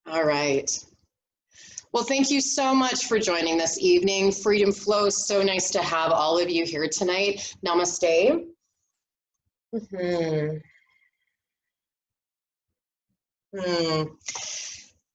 All right. Well, thank you so much for joining this evening. Freedom Flow, so nice to have all of you here tonight. Namaste.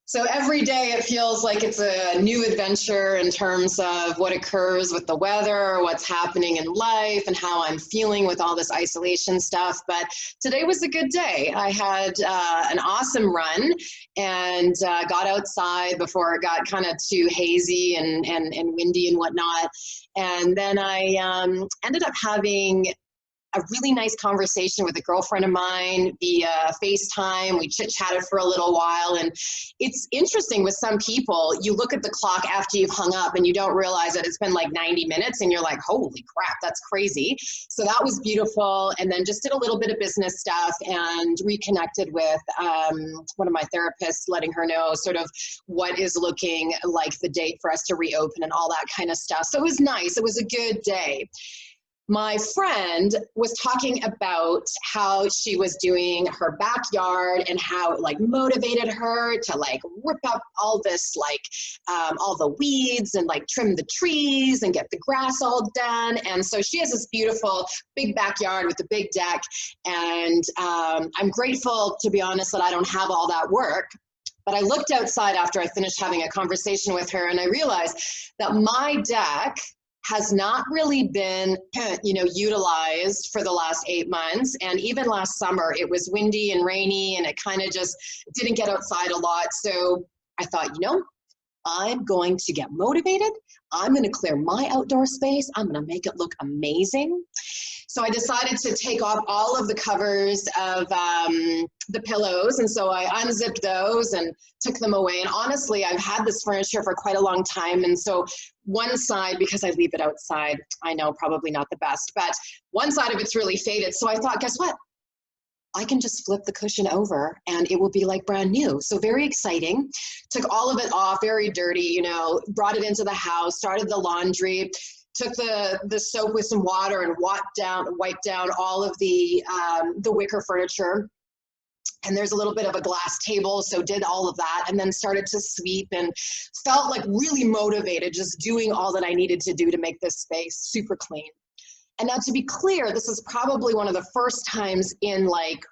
So every day it feels like it's a new adventure in terms of what occurs with the weather, what's happening in life, and how I'm feeling with all this isolation stuff. But today was a good day. I had an awesome run and got outside before it got kind of too hazy and windy and whatnot. And then I ended up having a really nice conversation with a girlfriend of mine via FaceTime. We chit-chatted for a little while, and it's interesting with some people, you look at the clock after you've hung up and you don't realize that it's been like 90 minutes and you're like, holy crap, that's crazy. So that was beautiful. And then just did a little bit of business stuff and reconnected with one of my therapists, letting her know sort of what is looking like the date for us to reopen and all that kind of stuff. So it was nice. It was a good day. My friend was talking about how she was doing her backyard and how it like motivated her to like rip up all this all the weeds and like trim the trees and get the grass all done. And so she has this beautiful big backyard with a big deck. And I'm grateful, to be honest, that I don't have all that work. But I looked outside after I finished having a conversation with her and I realized that my deck has not really been, utilized for the last 8 months. And even last summer, it was windy and rainy and it kind of just didn't get outside a lot. So I thought, I'm going to get motivated. I'm going to clear my outdoor space. I'm going to make it look amazing. So I decided to take off all of the covers of the pillows. And so I unzipped those and took them away. And honestly, I've had this furniture for quite a long time. And so one side, because I leave it outside, I know probably not the best, but one side of it's really faded. So I thought, guess what? I can just flip the cushion over and it will be like brand new. So very exciting. Took all of it off, very dirty, brought it into the house, started the laundry, took the soap with some water and wiped down all of the wicker furniture. And there's a little bit of a glass table, so did all of that and then started to sweep and felt like really motivated, just doing all that I needed to do to make this space super clean. And now to be clear, this is probably one of the first times in like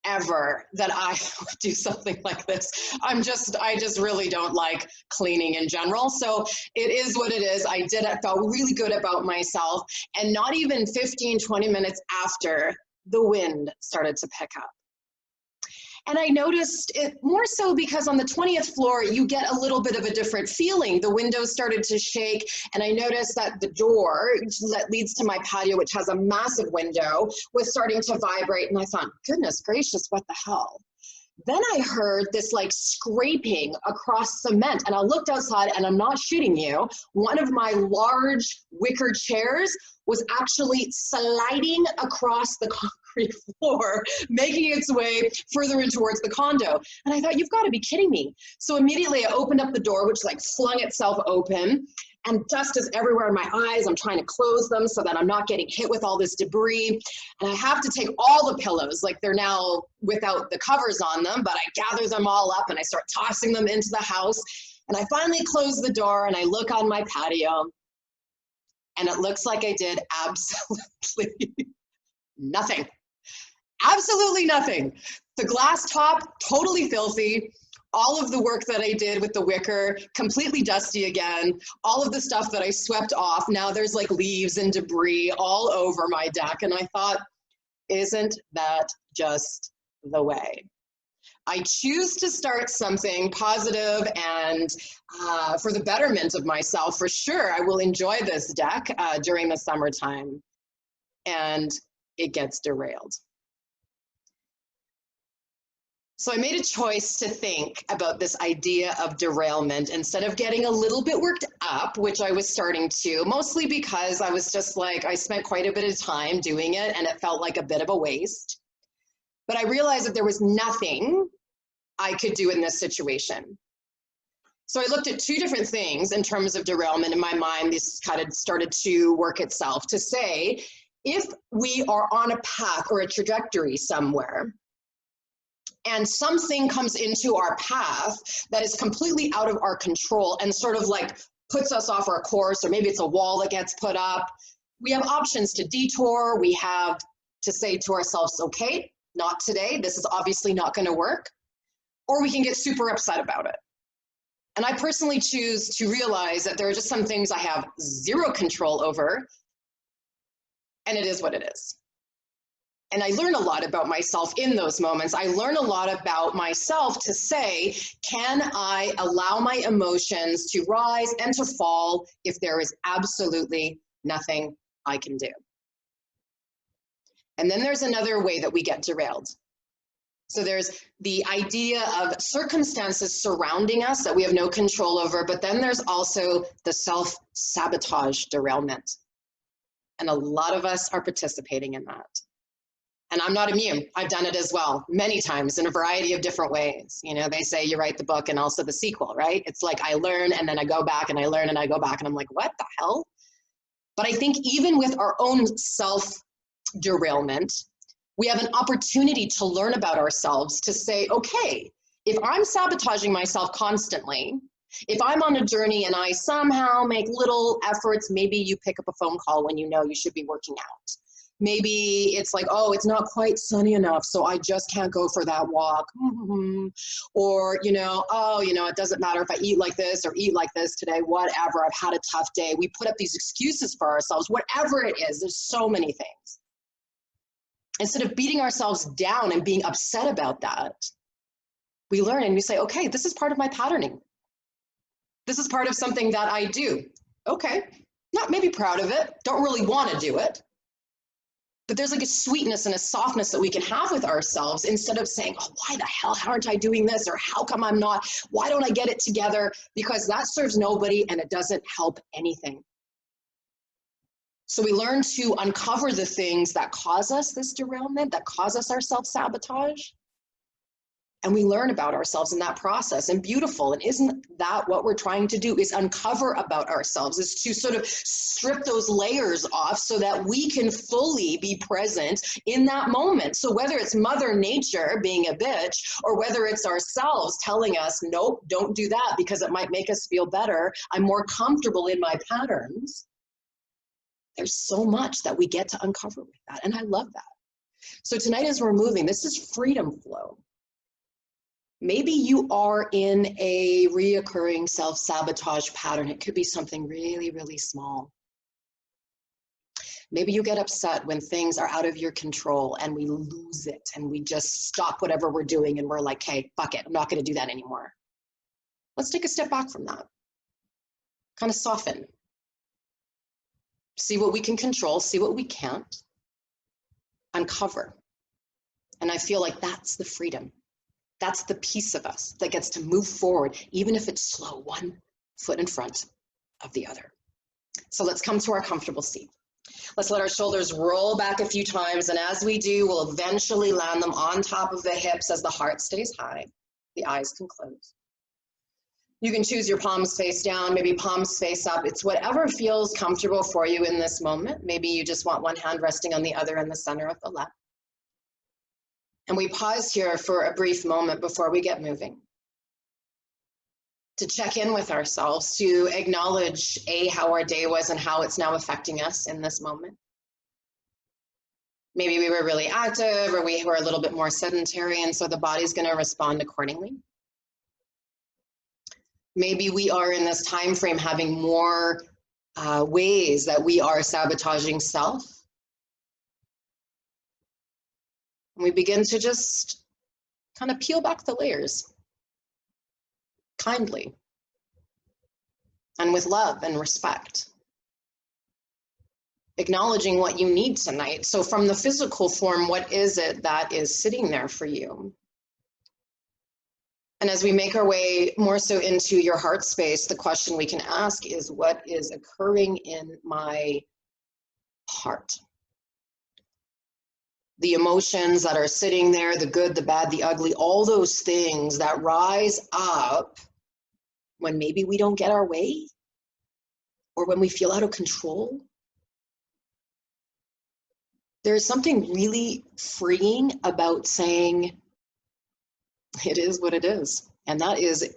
ever that I would do something like this. I just really don't like cleaning in general. So it is what it is. I felt really good about myself. And not even 15, 20 minutes after, the wind started to pick up. And I noticed it more so because on the 20th floor, you get a little bit of a different feeling. The windows started to shake, and I noticed that the door that leads to my patio, which has a massive window, was starting to vibrate. And I thought, goodness gracious, what the hell? Then I heard this like scraping across cement, and I looked outside, and I'm not shitting you, one of my large wicker chairs was actually sliding across the concrete floor, making its way further in towards the condo. And I thought, you've got to be kidding me. So immediately I opened up the door, which like flung itself open, and dust is everywhere in my eyes. I'm trying to close them so that I'm not getting hit with all this debris. And I have to take all the pillows, like they're now without the covers on them, but I gather them all up and I start tossing them into the house. And I finally close the door and I look on my patio, and it looks like I did absolutely nothing. Absolutely nothing. The glass top, totally filthy. All of the work that I did with the wicker, completely dusty again. All of the stuff that I swept off, now there's like leaves and debris all over my deck. And I thought, isn't that just the way? I choose to start something positive and for the betterment of myself, for sure. I will enjoy this deck during the summertime, and it gets derailed. So I made a choice to think about this idea of derailment instead of getting a little bit worked up, which I was starting to, mostly because I was just like, I spent quite a bit of time doing it and it felt like a bit of a waste. But I realized that there was nothing I could do in this situation. So I looked at two different things in terms of derailment in my mind. This kind of started to work itself to say, if we are on a path or a trajectory somewhere, and something comes into our path that is completely out of our control and sort of like puts us off our course, or maybe it's a wall that gets put up, we have options to detour. We have to say to ourselves, okay, not today. This is obviously not going to work. Or we can get super upset about it. And I personally choose to realize that there are just some things I have zero control over, and it is what it is. And I learn a lot about myself in those moments. I learn a lot about myself to say, can I allow my emotions to rise and to fall if there is absolutely nothing I can do? And then there's another way that we get derailed. So there's the idea of circumstances surrounding us that we have no control over, but then there's also the self-sabotage derailment. And a lot of us are participating in that. And I'm not immune. I've done it as well, many times in a variety of different ways. You know, they say you write the book and also the sequel, right? It's like I learn and then I go back and I learn and I go back and I'm like, what the hell? But I think even with our own self-derailment, we have an opportunity to learn about ourselves, to say, okay, if I'm sabotaging myself constantly, if I'm on a journey and I somehow make little efforts, maybe you pick up a phone call when you know you should be working out. Maybe it's like, oh, it's not quite sunny enough, so I just can't go for that walk. Or, it doesn't matter if I eat like this or eat like this today, whatever, I've had a tough day. We put up these excuses for ourselves, whatever it is. There's so many things. Instead of beating ourselves down and being upset about that, we learn and we say, okay, this is part of my patterning. This is part of something that I do. Okay, not maybe proud of it, don't really want to do it. But there's like a sweetness and a softness that we can have with ourselves instead of saying, oh, why the hell aren't I doing this? Or how come I'm not? Why don't I get it together? Because that serves nobody and it doesn't help anything. So we learn to uncover the things that cause us this derailment, that cause us our self-sabotage. And we learn about ourselves in that process. And beautiful. And isn't that what we're trying to do, is uncover about ourselves, is to sort of strip those layers off so that we can fully be present in that moment. So whether it's Mother Nature being a bitch, or whether it's ourselves telling us, nope, don't do that because it might make us feel better, I'm more comfortable in my patterns. There's so much that we get to uncover with that. And I love that. So tonight as we're moving, this is freedom flow. Maybe you are in a reoccurring self-sabotage pattern. It could be something really, really small. Maybe you get upset when things are out of your control and we lose it and we just stop whatever we're doing and we're like, hey, fuck it, I'm not going to do that anymore. Let's take a step back from that. Kind of soften. See what we can control, see what we can't. Uncover. And I feel like that's the freedom. That's the piece of us that gets to move forward, even if it's slow, one foot in front of the other. So let's come to our comfortable seat. Let's let our shoulders roll back a few times. And as we do, we'll eventually land them on top of the hips as the heart stays high. The eyes can close. You can choose your palms face down, maybe palms face up. It's whatever feels comfortable for you in this moment. Maybe you just want one hand resting on the other in the center of the lap. And we pause here for a brief moment before we get moving, to check in with ourselves, to acknowledge how our day was and how it's now affecting us in this moment. Maybe we were really active, or we were a little bit more sedentary, and so the body's going to respond accordingly. Maybe we are in this time frame having more ways that we are sabotaging self. And we begin to just kind of peel back the layers kindly and with love and respect. Acknowledging what you need tonight. So from the physical form, what is it that is sitting there for you? And as we make our way more so into your heart space, the question we can ask is, what is occurring in my heart? The emotions that are sitting there, the good, the bad, the ugly, all those things that rise up when maybe we don't get our way, or when we feel out of control. There's something really freeing about saying, It is what it is. And that is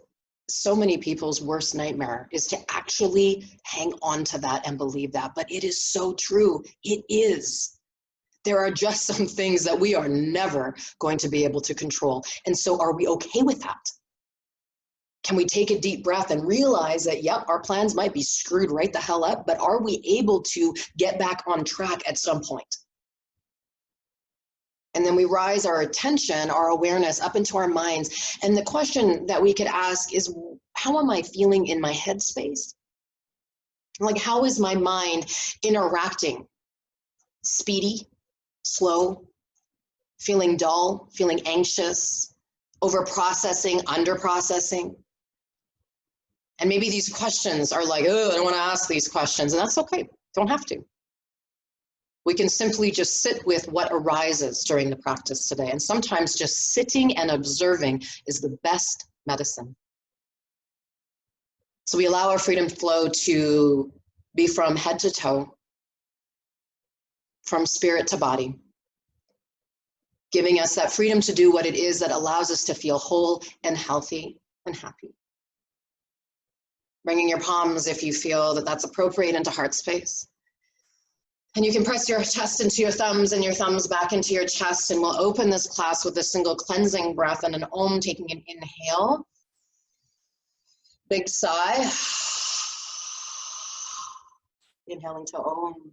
so many people's worst nightmare, is to actually hang on to that and believe that. But it is so true. It is. There are just some things that we are never going to be able to control. And so are we okay with that? Can we take a deep breath and realize that, yep, our plans might be screwed right the hell up, but are we able to get back on track at some point? And then we rise our attention, our awareness up into our minds. And the question that we could ask is, how am I feeling in my headspace? Like, how is my mind interacting? Speedy, slow, feeling dull, feeling anxious, over-processing, under-processing? And maybe these questions are like, oh, I don't want to ask these questions. And that's okay. Don't have to. We can simply just sit with what arises during the practice today. And sometimes just sitting and observing is the best medicine. So we allow our freedom flow to be from head to toe, from spirit to body, giving us that freedom to do what it is that allows us to feel whole and healthy and happy. Bringing your palms, if you feel that that's appropriate, into heart space. And you can press your chest into your thumbs and your thumbs back into your chest, and we'll open this class with a single cleansing breath and an Om, taking an inhale. Big sigh. Inhaling to Om.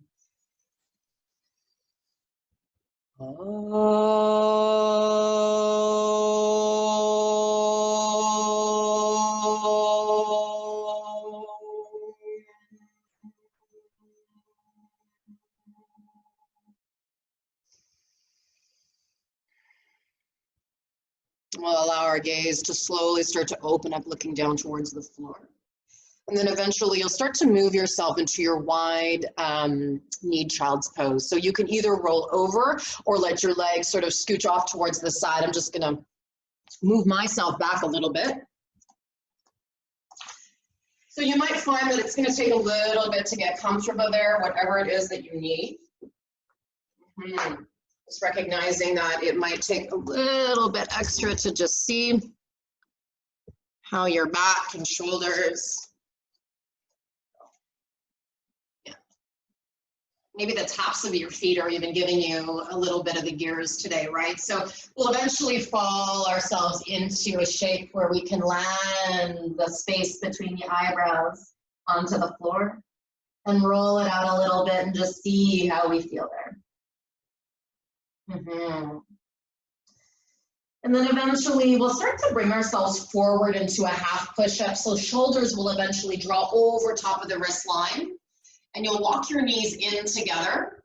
We'll allow our gaze to slowly start to open up, looking down towards the floor. And then eventually you'll start to move yourself into your wide kneed child's pose. So you can either roll over or let your legs sort of scooch off towards the side. I'm just gonna move myself back a little bit. So you might find that it's gonna take a little bit to get comfortable there, whatever it is that you need. Just recognizing that it might take a little bit extra to just see how your back and shoulders, maybe the tops of your feet are even giving you a little bit of the gears today, right? So we'll eventually fall ourselves into a shape where we can land the space between the eyebrows onto the floor and roll it out a little bit and just see how we feel there. And then eventually we'll start to bring ourselves forward into a half push-up. So shoulders will eventually draw over top of the wrist line. And you'll walk your knees in together,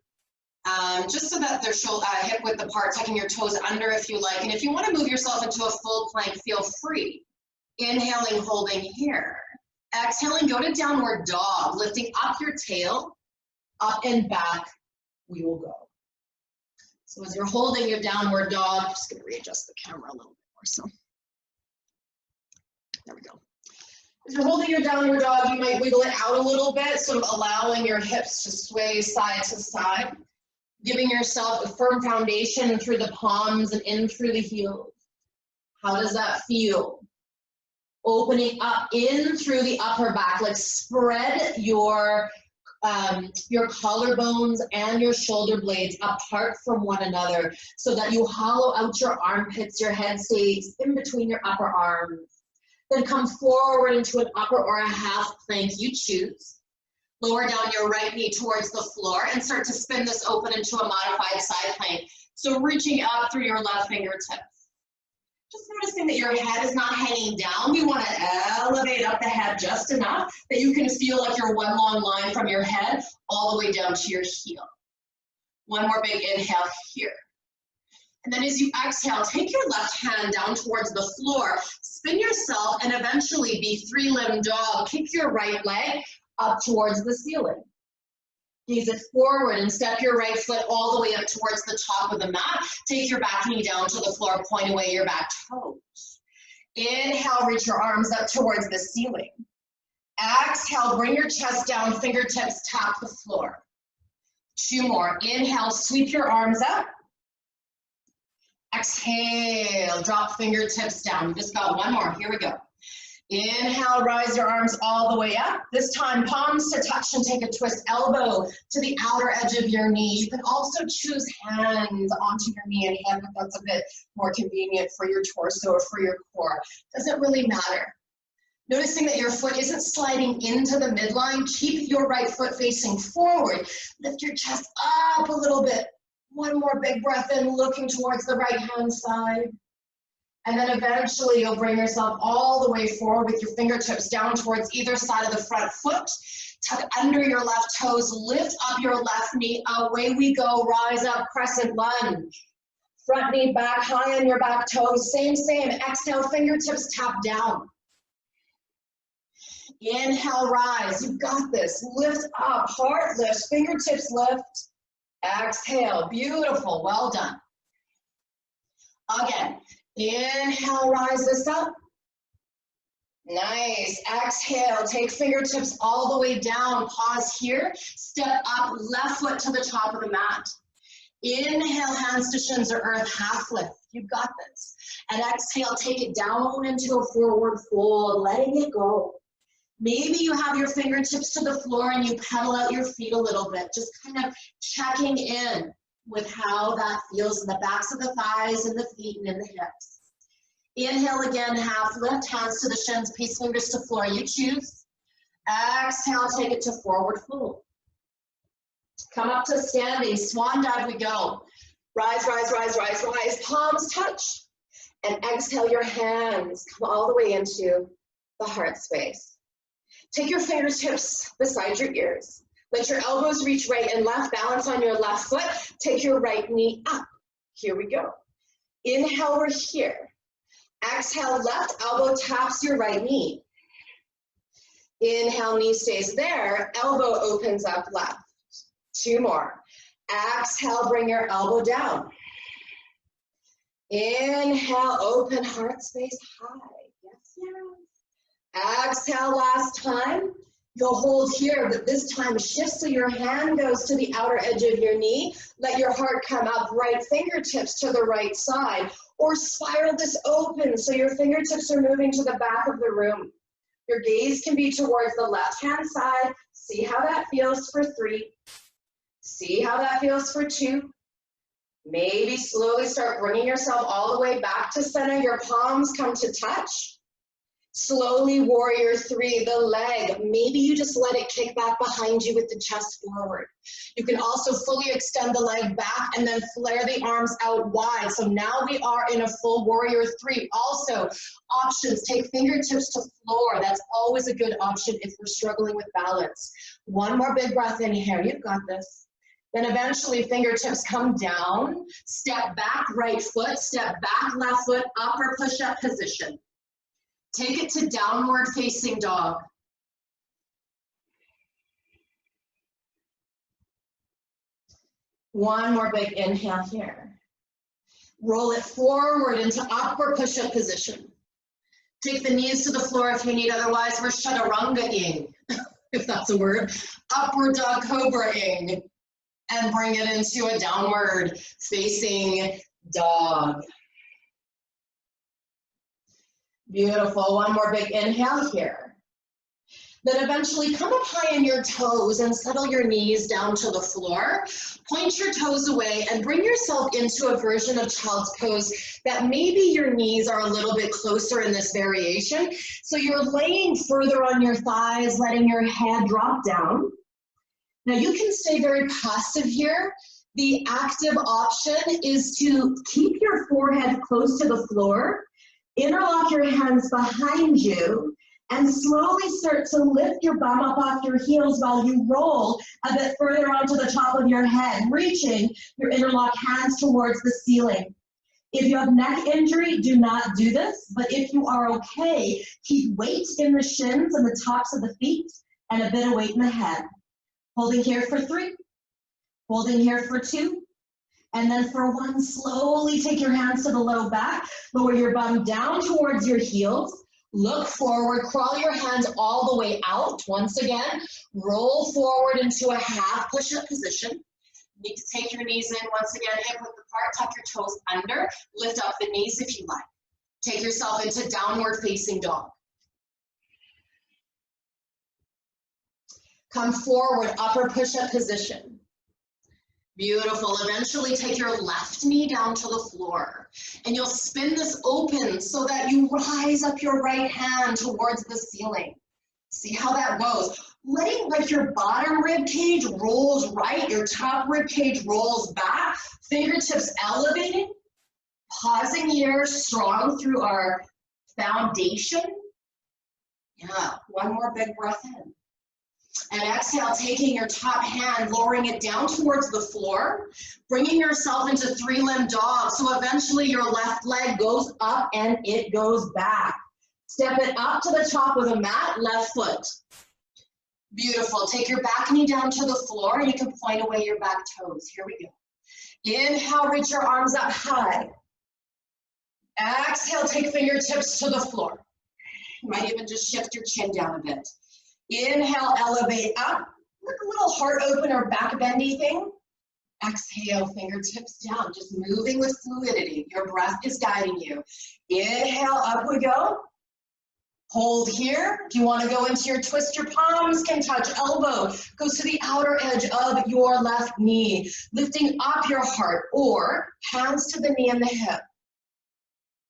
just so that they're hip width apart, tucking your toes under if you like. And if you want to move yourself into a full plank, feel free. Inhaling, holding here. Exhaling, go to downward dog, lifting up your tail, up and back, we will go. So as you're holding your downward dog, I'm just going to readjust the camera a little bit more. So there we go. As you're holding your downward dog, you might wiggle it out a little bit, sort of allowing your hips to sway side to side, giving yourself a firm foundation through the palms and in through the heels. How does that feel? Opening up in through the upper back, like spread your collarbones and your shoulder blades apart from one another so that you hollow out your armpits, your head stays in between your upper arms. Then come forward into an upper or a half plank, you choose. Lower down your right knee towards the floor and start to spin this open into a modified side plank. So reaching up through your left fingertips. Just noticing that your head is not hanging down. We want to elevate up the head just enough that you can feel like you're one long line from your head all the way down to your heel. One more big inhale here. And then as you exhale, take your left hand down towards the floor, spin yourself, and eventually be three-limb dog. Kick your right leg up towards the ceiling. Gaze it forward and step your right foot all the way up towards the top of the mat. Take your back knee down to the floor, point away your back toes. Inhale, reach your arms up towards the ceiling. Exhale, bring your chest down, fingertips tap the floor. Two more. Inhale, sweep your arms up. Exhale, drop fingertips down. We just got one more. Here we go. Inhale, rise your arms all the way up. This time, palms to touch and take a twist. Elbow to the outer edge of your knee. You can also choose hands onto your knee and hand if that's a bit more convenient for your torso or for your core. Doesn't really matter. Noticing that your foot isn't sliding into the midline. Keep your right foot facing forward. Lift your chest up a little bit. One more big breath in, looking towards the right-hand side. And then eventually you'll bring yourself all the way forward with your fingertips down towards either side of the front foot. Tuck under your left toes, lift up your left knee. Away we go, rise up, crescent lunge. Front knee back, high on your back toes. Same. Exhale, fingertips tap down. Inhale, rise. You've got this. Lift up, heart lift, fingertips lift. Exhale, beautiful, well done. Again. Inhale, rise this up. Nice. Exhale, take fingertips all the way down. Pause here. Step up, left foot to the top of the mat. Inhale, hands to shins or earth, half lift. You've got this. And exhale, take it down into a forward fold, letting it go. Maybe you have your fingertips to the floor and you pedal out your feet a little bit, just kind of checking in with how that feels in the backs of the thighs and the feet and in the hips. Inhale again, half lift, hands to the shins, peace fingers to floor, you choose. Exhale, take it to forward fold. Come up to standing, swan dive we go. Rise, rise, rise, rise, rise, palms touch. And exhale, your hands come all the way into the heart space. Take your fingertips beside your ears. Let your elbows reach right and left. Balance on your left foot. Take your right knee up. Here we go. Inhale, we're here. Exhale, left elbow taps your right knee. Inhale, knee stays there. Elbow opens up left. Two more. Exhale, bring your elbow down. Inhale, open heart space high. Yes, yes. Exhale, last time. You'll hold here, but this time shift so your hand goes to the outer edge of your knee. Let your heart come up, right fingertips to the right side, or spiral this open so your fingertips are moving to the back of the room. Your gaze can be towards the left-hand side. See how that feels for 3. See how that feels for 2. Maybe slowly start bringing yourself all the way back to center. Your palms come to touch. Slowly, warrior 3, the leg. Maybe you just let it kick back behind you with the chest forward. You can also fully extend the leg back and then flare the arms out wide. So now we are in a full warrior 3. Also, options, take fingertips to floor. That's always a good option if we're struggling with balance. One more big breath in here. You've got this. Then eventually fingertips come down. Step back, right foot. Step back, left foot, upper push-up position. Take it to downward facing dog. One more big inhale here. Roll it forward into upward push-up position. Take the knees to the floor if you need, otherwise we're chaturanga-ing, if that's a word. Upward dog cobra-ing. And bring it into a downward facing dog. Beautiful. One more big inhale here. Then eventually come up high on your toes and settle your knees down to the floor. Point your toes away and bring yourself into a version of child's pose that maybe your knees are a little bit closer in this variation. So you're laying further on your thighs, letting your head drop down. Now you can stay very passive here. The active option is to keep your forehead close to the floor. Interlock your hands behind you and slowly start to lift your bum up off your heels while you roll a bit further onto the top of your head, reaching your interlocked hands towards the ceiling. If you have neck injury, do not do this, but if you are okay, keep weight in the shins and the tops of the feet and a bit of weight in the head. Holding here for 3, holding here for 2, and then for 1, slowly take your hands to the low back, lower your bum down towards your heels, look forward, crawl your hands all the way out. Once again, roll forward into a half push-up position. You need to take your knees in once again, hip width apart, tuck your toes under, lift up the knees if you like. Take yourself into downward facing dog. Come forward, upper push-up position. Beautiful. Eventually take your left knee down to the floor and you'll spin this open so that you rise up your right hand towards the ceiling. See how that goes. Letting like your bottom rib cage rolls right, your top rib cage rolls back, fingertips elevated, pausing here, strong through our foundation. Yeah, one more big breath in. And exhale, taking your top hand, lowering it down towards the floor, bringing yourself into three-limb dog. So eventually your left leg goes up and it goes back. Step it up to the top of the mat, left foot. Beautiful. Take your back knee down to the floor and you can point away your back toes. Here we go. Inhale, reach your arms up high. Exhale, take fingertips to the floor. You might even just shift your chin down a bit. Inhale, elevate up. Look, a little heart opener, back bendy thing. Exhale, fingertips down, just moving with fluidity. Your breath is guiding you. Inhale, up we go. Hold here. If you want to go into your twist, your palms can touch elbow. Go to the outer edge of your left knee, lifting up your heart, or hands to the knee and the hip.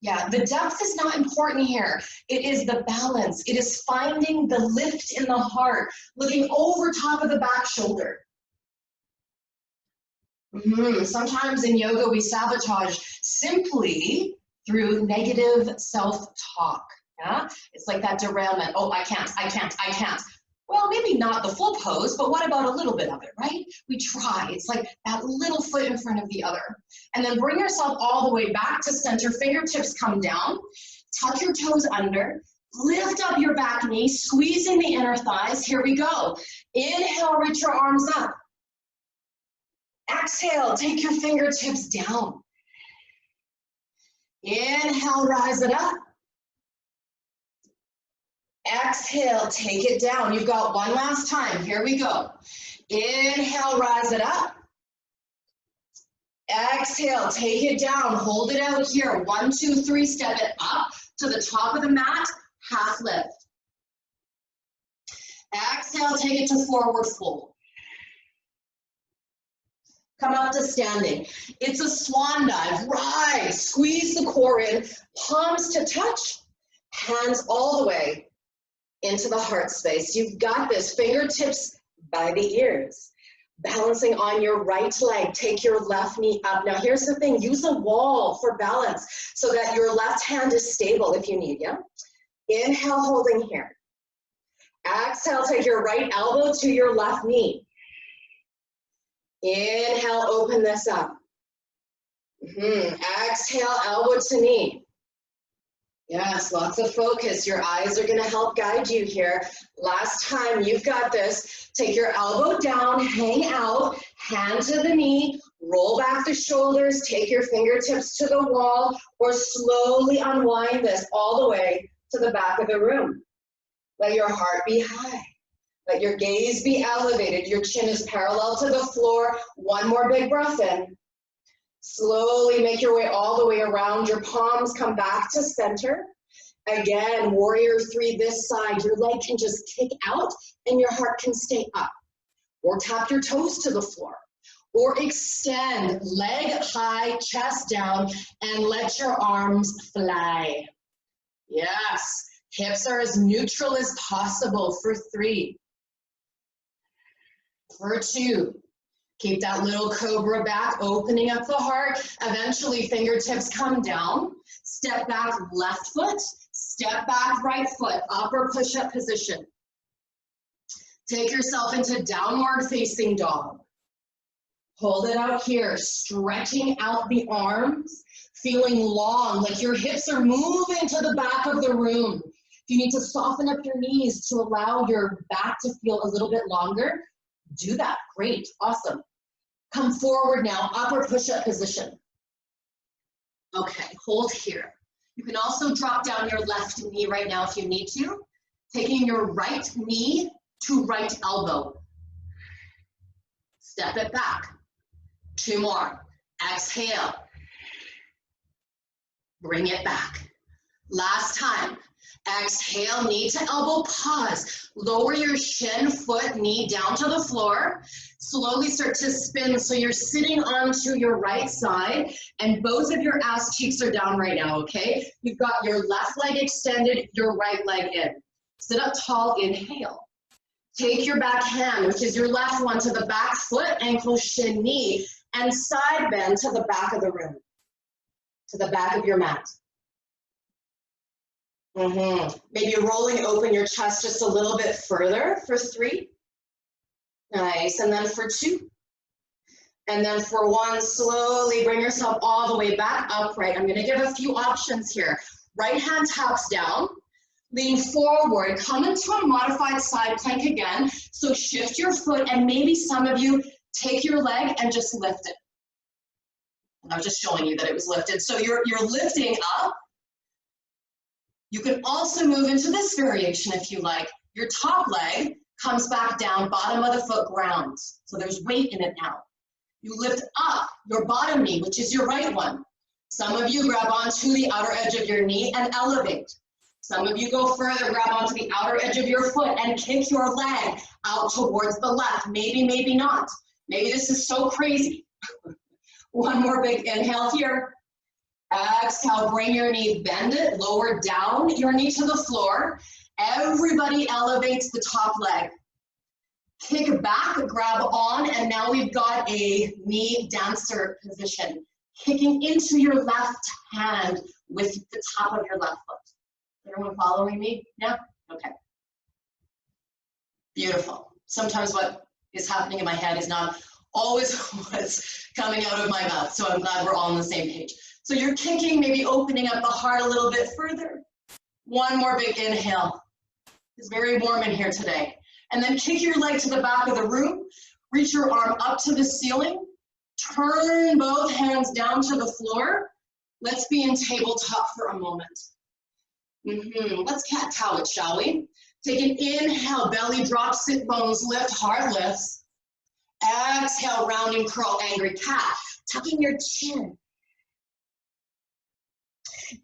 Yeah, the depth is not important here. It is the balance. It is finding the lift in the heart, looking over top of the back shoulder. Sometimes in yoga we sabotage simply through negative self-talk. Yeah, it's like that derailment. Oh, I can't. Well, maybe not the full pose, but what about a little bit of it, right? We try. It's like that little foot in front of the other. And then bring yourself all the way back to center. Fingertips come down. Tuck your toes under. Lift up your back knee, squeezing the inner thighs. Here we go. Inhale, reach your arms up. Exhale, take your fingertips down. Inhale, rise it up. Exhale, take it down. You've got one last time. Here we go. Inhale, rise it up. Exhale, take it down. Hold it out here. 1, 2, 3, step it up to the top of the mat, half lift. Exhale, take it to forward fold. Come up to standing. It's a swan dive. Rise, squeeze the core in, palms to touch, hands all the way into the heart space. You've got this. Fingertips by the ears. Balancing on your right leg. Take your left knee up. Now here's the thing. Use a wall for balance so that your left hand is stable if you need, yeah? Inhale, holding here. Exhale, take your right elbow to your left knee. Inhale, open this up. Exhale, elbow to knee. Yes, lots of focus. Your eyes are going to help guide you here. Last time, you've got this. Take your elbow down, hang out, hand to the knee, roll back the shoulders, take your fingertips to the wall, or slowly unwind this all the way to the back of the room. Let your heart be high. Let your gaze be elevated. Your chin is parallel to the floor. One more big breath in. Slowly make your way all the way around. Your palms come back to center. Again, warrior 3 this side. Your leg can just kick out and your heart can stay up. Or tap your toes to the floor. Or extend, leg high, chest down, and let your arms fly. Yes, hips are as neutral as possible for 3. For 2. Keep that little cobra back, opening up the heart. Eventually, fingertips come down. Step back, left foot. Step back, right foot. Upper push-up position. Take yourself into downward facing dog. Hold it out here, stretching out the arms, feeling long, like your hips are moving to the back of the room. If you need to soften up your knees to allow your back to feel a little bit longer, do that. Great. Awesome. Come forward now, upper push-up position. Okay, hold here. You can also drop down your left knee right now if you need to, taking your right knee to right elbow. Step it back. 2 more. Exhale. Bring it back. Last time. Exhale, knee to elbow, pause. Lower your shin, foot, knee down to the floor. Slowly start to spin so you're sitting onto your right side and both of your ass cheeks are down right now, okay? You've got your left leg extended, your right leg in. Sit up tall, inhale. Take your back hand, which is your left one, to the back foot, ankle, shin, knee, and side bend to the back of the room, to the back of your mat. Maybe rolling open your chest just a little bit further for 3. Nice, and then for 2. And then for 1, slowly bring yourself all the way back upright. I'm gonna give a few options here. Right hand taps down, lean forward, come into a modified side plank again. So shift your foot and maybe some of you take your leg and just lift it. I was just showing you that it was lifted. So you're lifting up. You can also move into this variation if you like. Your top leg comes back down, bottom of the foot grounds. So there's weight in it now. You lift up your bottom knee, which is your right one. Some of you grab onto the outer edge of your knee and elevate. Some of you go further, grab onto the outer edge of your foot and kick your leg out towards the left. Maybe, maybe not. Maybe this is so crazy. One more big inhale here. Exhale, bring your knee, bend it, lower down your knee to the floor. Everybody elevates the top leg. Kick back, grab on, and now we've got a knee dancer position. Kicking into your left hand with the top of your left foot. Everyone following me? Yeah? Okay. Beautiful. Sometimes what is happening in my head is not always what's coming out of my mouth, so I'm glad we're all on the same page. So you're kicking, maybe opening up the heart a little bit further. One more big inhale. It's very warm in here today. And then kick your leg to the back of the room. Reach your arm up to the ceiling. Turn both hands down to the floor. Let's be in tabletop for a moment. Let's cat-cow it, shall we? Take an inhale, belly drops, sit bones lift, heart lifts. Exhale, rounding curl, angry cat. Tucking your chin.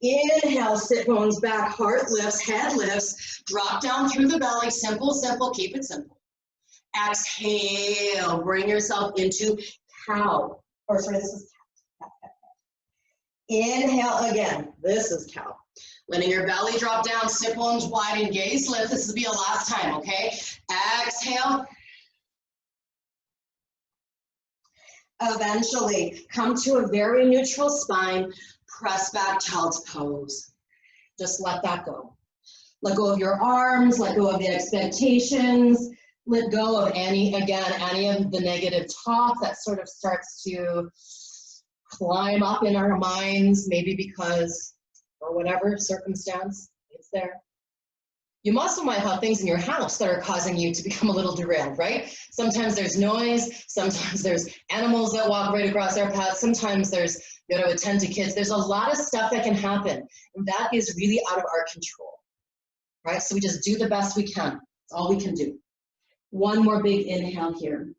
Inhale, sit bones back, heart lifts, head lifts, drop down through the belly, simple, simple, keep it simple. Exhale, bring yourself into cow, or sorry, this is cat. Inhale again, this is cow. Letting your belly drop down, sit bones wide and gaze lift. This will be a last time, okay? Exhale. Eventually, come to a very neutral spine. Press back, child's pose. Just let that go. Let go of your arms, let go of the expectations, let go of any of the negative talk that sort of starts to climb up in our minds, maybe because, or whatever circumstance, it's there. You also might have things in your house that are causing you to become a little derailed, right? Sometimes there's noise, sometimes there's animals that walk right across our path, sometimes there's, you know, attend to kids. There's a lot of stuff that can happen, and that is really out of our control, right? So we just do the best we can. That's all we can do. One more big inhale here.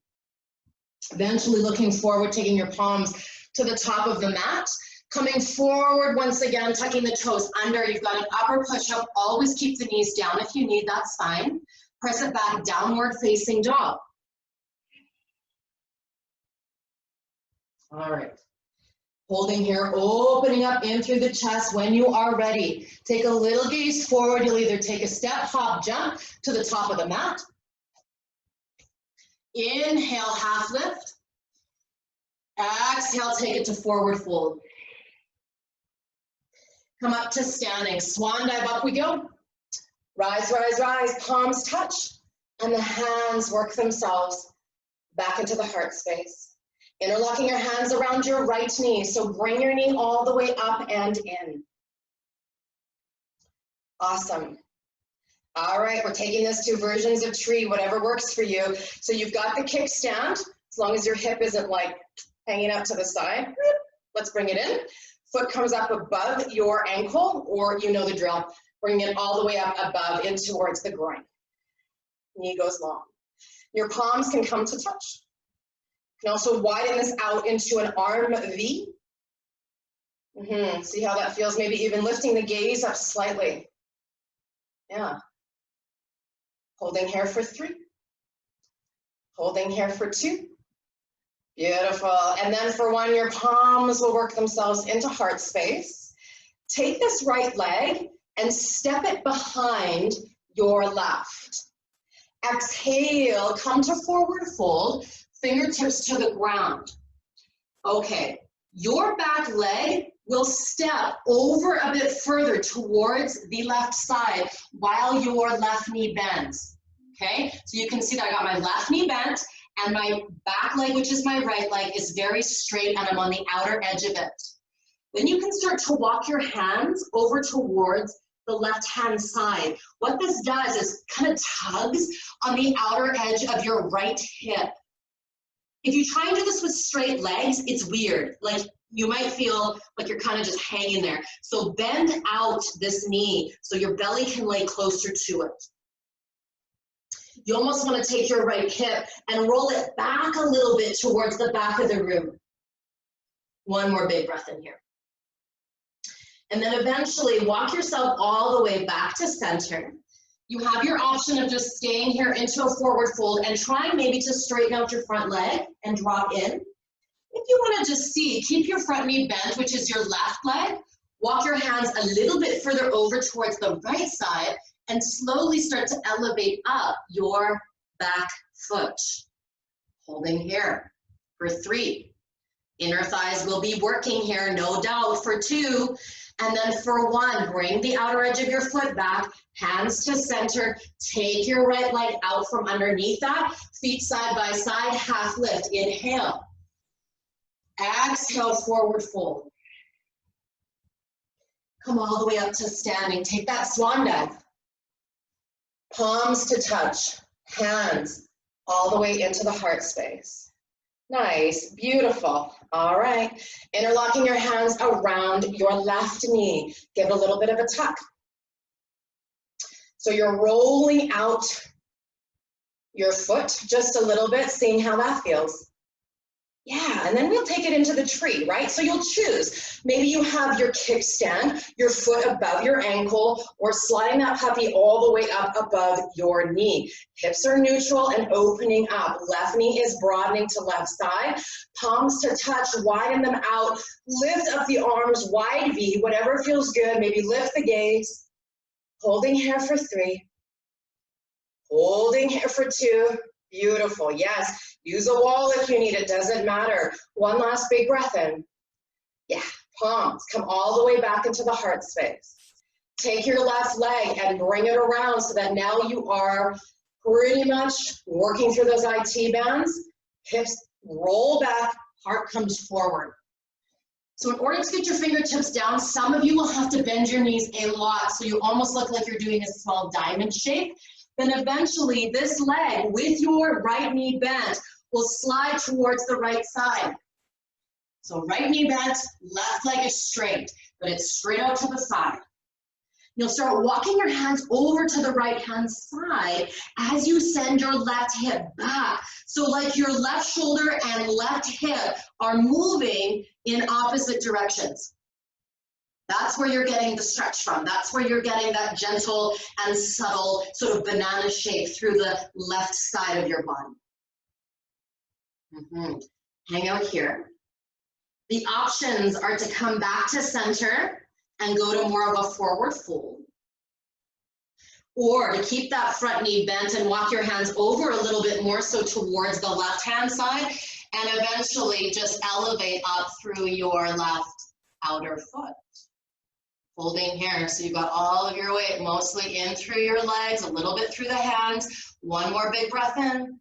Eventually looking forward, taking your palms to the top of the mat. Coming forward once again, tucking the toes under. You've got an upper push-up. Always keep the knees down if you need, that's fine. Press it back, downward facing dog. All right. Holding here, opening up in through the chest. When you are ready, take a little gaze forward. You'll either take a step, hop, jump to the top of the mat. Inhale, half lift. Exhale, take it to forward fold. Come up to standing. Swan dive, up we go. Rise, rise, rise. Palms touch. And the hands work themselves back into the heart space. Interlocking your hands around your right knee. So bring your knee all the way up and in. Awesome. All right, we're taking this to versions of tree, whatever works for you. So you've got the kickstand, as long as your hip isn't like hanging out to the side. Let's bring it in. Foot comes up above your ankle, or you know the drill. Bring it all the way up above in towards the groin. Knee goes long. Your palms can come to touch. You can also widen this out into an arm V. See how that feels? Maybe even lifting the gaze up slightly. Yeah. Holding here for 3. Holding here for 2. Beautiful. And then for 1, your palms will work themselves into heart space. Take this right leg and step it behind your left. Exhale, come to forward fold, fingertips to the ground. Okay, your back leg will step over a bit further towards the left side while your left knee bends. Okay, so you can see that I got my left knee bent and my back leg, which is my right leg, is very straight and I'm on the outer edge of it. Then you can start to walk your hands over towards the left-hand side. What this does is kind of tugs on the outer edge of your right hip. If you try and do this with straight legs, it's weird. Like you might feel like you're kind of just hanging there. So bend out this knee so your belly can lay closer to it. You almost want to take your right hip and roll it back a little bit towards the back of the room. 1 more big breath in here. And then eventually walk yourself all the way back to center. You have your option of just staying here into a forward fold and trying maybe to straighten out your front leg and drop in. If you want to just see, keep your front knee bent, which is your left leg. Walk your hands a little bit further over towards the right side and slowly start to elevate up your back foot. Holding here for 3. Inner thighs will be working here, no doubt, for 2. And then for 1, bring the outer edge of your foot back, hands to center, take your right leg out from underneath that, feet side by side, half lift, inhale. Exhale, forward fold. Come all the way up to standing, take that swan dive. Palms to touch, hands all the way into the heart space. Nice, beautiful. All right, interlocking your hands around your left knee. Give it a little bit of a tuck. So you're rolling out your foot just a little bit, seeing how that feels. Yeah, and then we'll take it into the tree, right? So you'll choose. Maybe you have your kickstand, your foot above your ankle, or sliding that puppy all the way up above your knee. Hips are neutral and opening up. Left knee is broadening to left side. Palms to touch, widen them out. Lift up the arms, wide V, whatever feels good. Maybe lift the gaze. Holding here for 3. Holding here for 2. Beautiful, yes. Use a wall if you need, it doesn't matter. 1 last big breath in. Yeah, palms, come all the way back into the heart space. Take your left leg and bring it around so that now you are pretty much working through those IT bands. Hips roll back, heart comes forward. So in order to get your fingertips down, some of you will have to bend your knees a lot, so you almost look like you're doing a small diamond shape. Then eventually this leg with your right knee bent will slide towards the right side. So right knee bent, left leg is straight, but it's straight out to the side. You'll start walking your hands over to the right hand side as you send your left hip back. So like your left shoulder and left hip are moving in opposite directions. That's where you're getting the stretch from. That's where you're getting that gentle and subtle sort of banana shape through the left side of your body. Hang out here. The options are to come back to center and go to more of a forward fold, or to keep that front knee bent and walk your hands over a little bit more so towards the left hand side, and eventually just elevate up through your left outer foot. Holding here, so you've got all of your weight mostly in through your legs, a little bit through the hands. 1 more big breath in.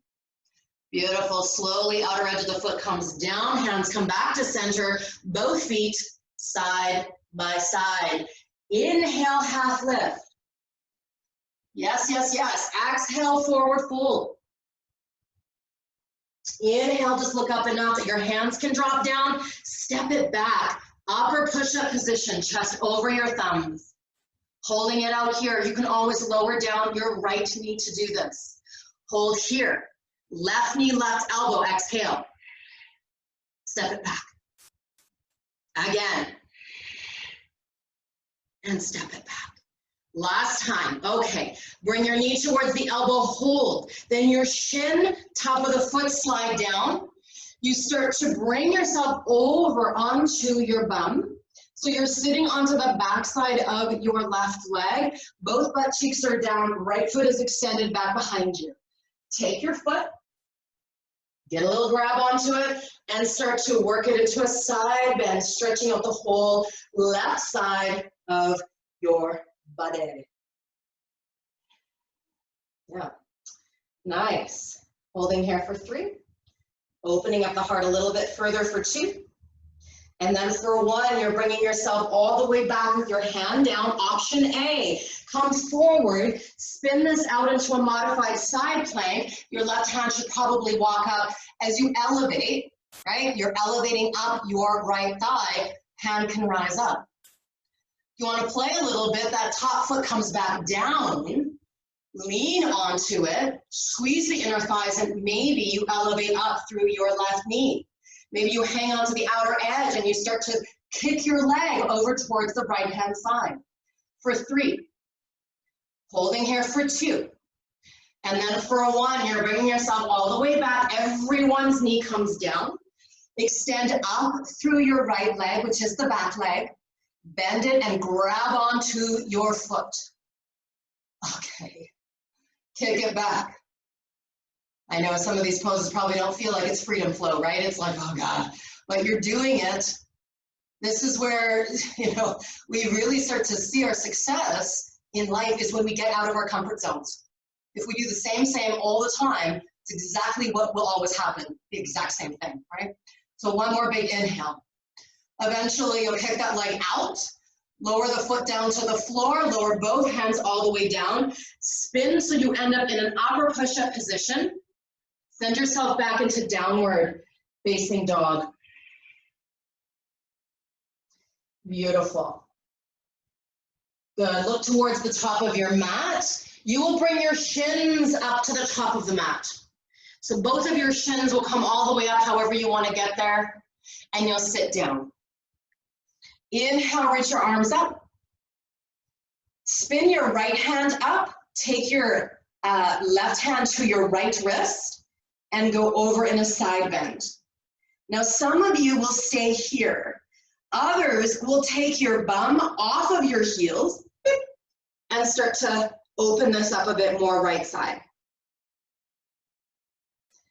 Beautiful, slowly outer edge of the foot comes down, hands come back to center, both feet side by side. Inhale, half lift. Yes, yes, yes. Exhale, forward fold. Inhale, just look up enough that your hands can drop down. Step it back. Upper push-up position, chest over your thumbs. Holding it out here. You can always lower down your right knee to do this. Hold here. Left knee, left elbow. Exhale. Step it back. Again. And step it back. Last time. Okay. Bring your knee towards the elbow, hold. Then your shin, top of the foot, slide down. You start to bring yourself over onto your bum. So you're sitting onto the backside of your left leg. Both butt cheeks are down. Right foot is extended back behind you. Take your foot, get a little grab onto it, and start to work it into a side bend, stretching out the whole left side of your body. Yeah, nice. Holding here for 3. Opening up the heart a little bit further for 2. And then for 1, you're bringing yourself all the way back with your hand down. Option A, come forward, spin this out into a modified side plank. Your left hand should probably walk up as you elevate, right? You're elevating up your right thigh, hand can rise up. You want to play a little bit, that top foot comes back down, lean onto it, squeeze the inner thighs, and maybe you elevate up through your left knee. Maybe you hang on to the outer edge and you start to kick your leg over towards the right-hand side. For 3, holding here for 2. And then for 1, you're bringing yourself all the way back. Everyone's knee comes down. Extend up through your right leg, which is the back leg. Bend it and grab onto your foot. Okay. Kick it back. I know some of these poses probably don't feel like it's freedom flow, right? It's like, oh God, but you're doing it. This is where, you know, we really start to see our success in life is when we get out of our comfort zones. If we do the same all the time, it's exactly what will always happen, the exact same thing, right? So 1 more big inhale. Eventually you'll kick that leg out, lower the foot down to the floor, lower both hands all the way down, spin so you end up in an upper push-up position. Send yourself back into downward facing dog. Beautiful. Good. Look towards the top of your mat. You will bring your shins up to the top of the mat. So both of your shins will come all the way up however you want to get there, and you'll sit down. Inhale, reach your arms up. Spin your right hand up. Take your left hand to your right wrist and go over in a side bend. Now, some of you will stay here. Others will take your bum off of your heels and start to open this up a bit more right side.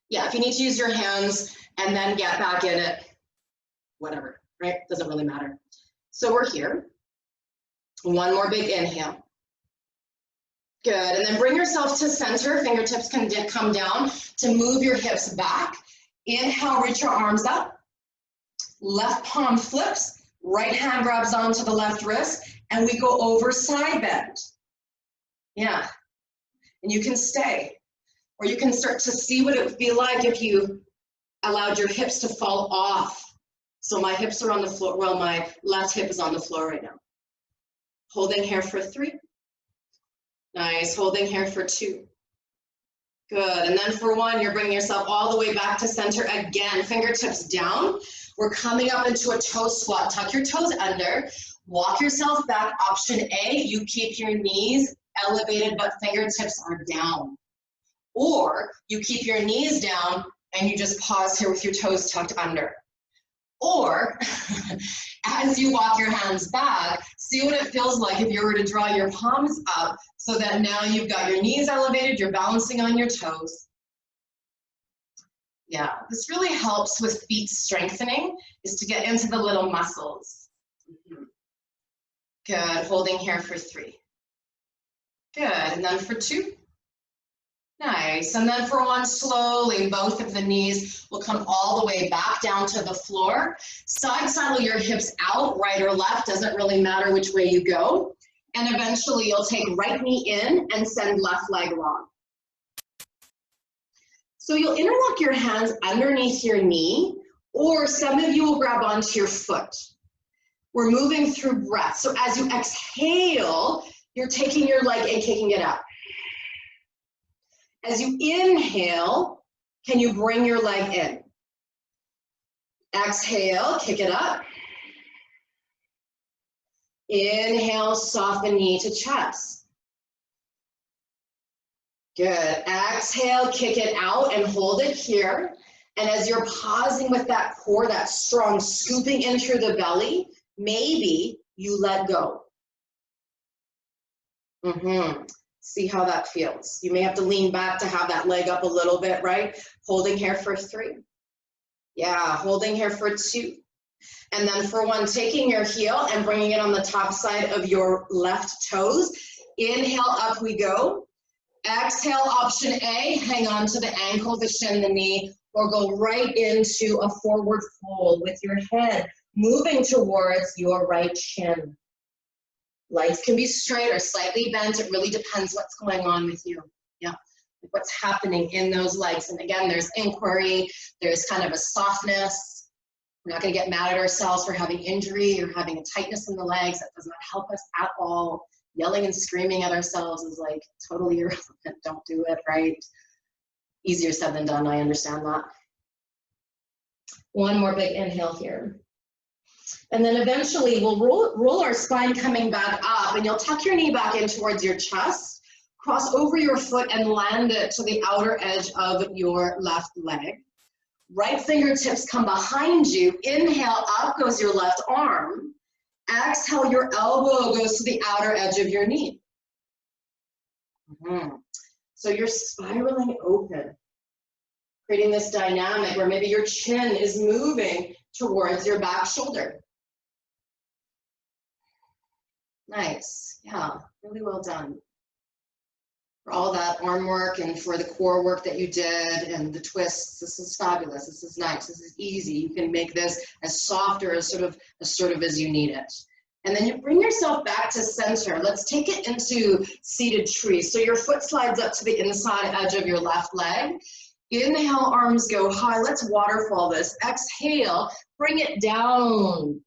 Yeah, if you need to use your hands and then get back in it, whatever, right? Doesn't really matter. So we're here. 1 more big inhale. Good, and then bring yourself to center. Fingertips can come down to move your hips back. Inhale, reach your arms up. Left palm flips, right hand grabs onto the left wrist, and we go over side bend. Yeah, and you can stay, or you can start to see what it would be like if you allowed your hips to fall off. So my hips are on the floor, well, my left hip is on the floor right now. Holding here for 3. Nice, holding here for 2. Good, and then for 1, you're bringing yourself all the way back to center again, fingertips down. We're coming up into a toe squat. Tuck your toes under, walk yourself back. Option A, you keep your knees elevated but fingertips are down. Or you keep your knees down and you just pause here with your toes tucked under. Or, as you walk your hands back, see what it feels like if you were to draw your palms up so that now you've got your knees elevated, you're balancing on your toes. Yeah, this really helps with feet strengthening, is to get into the little muscles. Good, holding here for 3. Good, and then for 2. Nice, and then for 1, slowly, both of the knees will come all the way back down to the floor. Side saddle your hips out, right or left, doesn't really matter which way you go. And eventually you'll take right knee in and send left leg long. So you'll interlock your hands underneath your knee, or some of you will grab onto your foot. We're moving through breath. So as you exhale, you're taking your leg and kicking it up. As you inhale, can you bring your leg in? Exhale, kick it up. Inhale, soften knee to chest. Good. Exhale, kick it out and hold it here. And as you're pausing with that core, that strong scooping in through the belly, maybe you let go. See how that feels. You may have to lean back to have that leg up a little bit, right? Holding here for 3. Yeah, holding here for 2. And then for 1, taking your heel and bringing it on the top side of your left toes. Inhale, up we go. Exhale, option A, hang on to the ankle, the shin, the knee, or go right into a forward fold with your head moving towards your right shin. Legs can be straight or slightly bent. It really depends what's going on with you. Yeah, what's happening in those legs. And again, there's inquiry, there's kind of a softness. We're not going to get mad at ourselves for having injury or having a tightness in the legs. That does not help us at all. Yelling and screaming at ourselves is like totally irrelevant. Don't do it, right? Easier said than done, I understand that. 1 more big inhale here. And then eventually we'll roll our spine coming back up, and you'll tuck your knee back in towards your chest, cross over your foot and land it to the outer edge of your left leg. Right fingertips come behind you. Inhale, up goes your left arm. Exhale, your elbow goes to the outer edge of your knee. So you're spiraling open, creating this dynamic where maybe your chin is moving towards your back shoulder. Nice. Yeah, really well done. For all that arm work and for the core work that you did and the twists, this is fabulous. This is nice. This is easy. You can make this as soft or as sort of assertive as you need it. And then you bring yourself back to center. Let's take it into seated tree. So your foot slides up to the inside edge of your left leg. Inhale, arms go high. Let's waterfall this. Exhale, bring it down.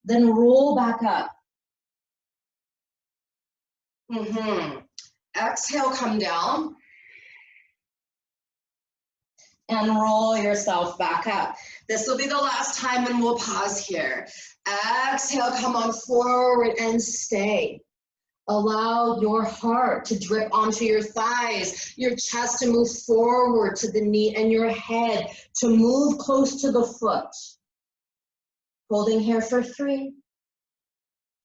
Then roll back up. Exhale, come down. And roll yourself back up. This will be the last time and we'll pause here. Exhale, come on forward and stay. Allow your heart to drip onto your thighs, your chest to move forward to the knee, and your head to move close to the foot. Holding here for 3.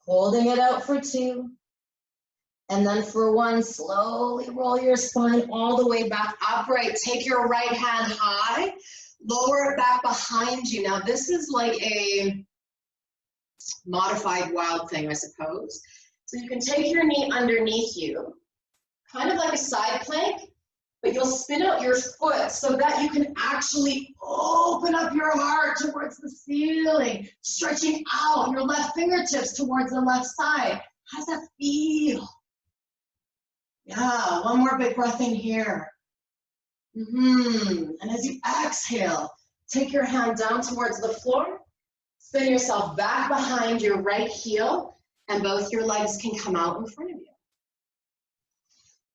Holding it out for 2. And then for 1, slowly roll your spine all the way back upright. Take your right hand high, lower it back behind you. Now this is like a modified wild thing, I suppose. So you can take your knee underneath you, kind of like a side plank, but you'll spin out your foot so that you can actually open up your heart towards the ceiling, stretching out your left fingertips towards the left side. How does that feel? Yeah, 1 more big breath in here. And as you exhale, take your hand down towards the floor, spin yourself back behind your right heel, and both your legs can come out in front of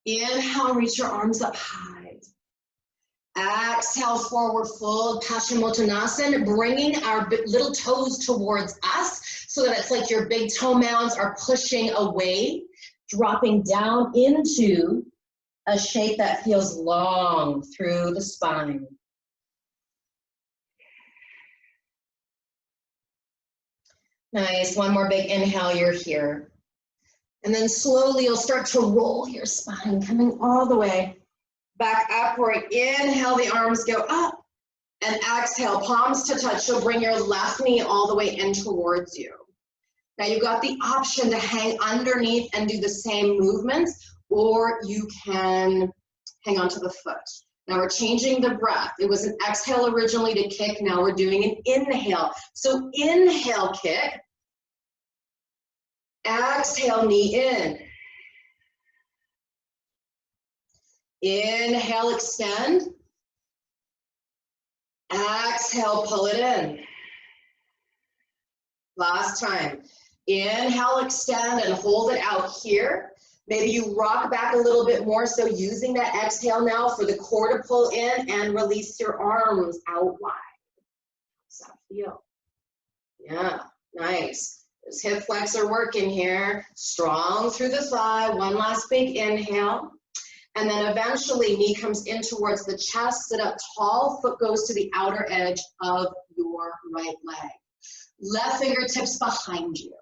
you. Inhale, reach your arms up high. Exhale, forward fold, Paschimottanasana, bringing our little toes towards us so that it's like your big toe mounds are pushing away, dropping down into a shape that feels long through the spine. Nice, 1 more big inhale, you're here. And then slowly you'll start to roll your spine, coming all the way back upward. Inhale, the arms go up. And exhale, palms to touch. You'll bring your left knee all the way in towards you. Now you've got the option to hang underneath and do the same movements, or you can hang onto the foot. Now we're changing the breath. It was an exhale originally to kick. Now we're doing an inhale. So inhale, kick. Exhale, knee in. Inhale, extend. Exhale, pull it in. Last time. Inhale, extend, and hold it out here. Maybe you rock back a little bit more, so using that exhale now for the core to pull in and release your arms out wide. How's that feel? Yeah, nice. This hip flexor working here. Strong through the thigh. One last big inhale. And then eventually knee comes in towards the chest. Sit up tall. Foot goes to the outer edge of your right leg. Left fingertips behind you.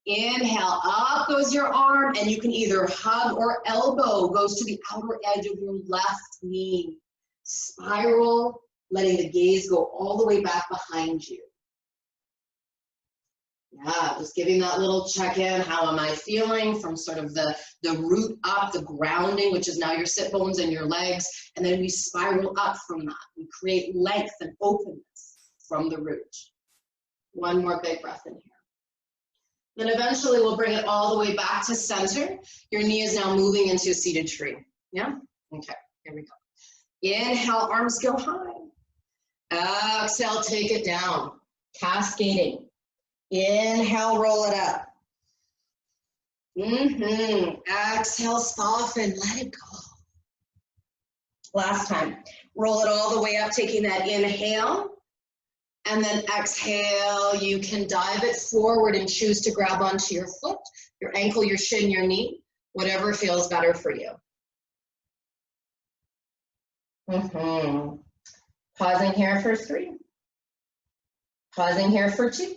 Inhale, up goes your arm, and you can either hug or elbow goes to the outer edge of your left knee. Spiral, letting the gaze go all the way back behind you. Yeah, just giving that little check-in. How am I feeling from sort of the root up, the grounding, which is now your sit bones and your legs, and then we spiral up from that. We create length and openness from the root. One more big breath in here. Then eventually we'll bring it all the way back to center. Your knee is now moving into a seated tree. Yeah? Okay, here we go. Inhale, arms go high. Exhale, take it down. Cascading. Inhale, roll it up. Exhale, soften, let it go. Last time. Roll it all the way up, taking that inhale. And then exhale, you can dive it forward and choose to grab onto your foot, your ankle, your shin, your knee, whatever feels better for you. Pausing here for 3. Pausing here for 2.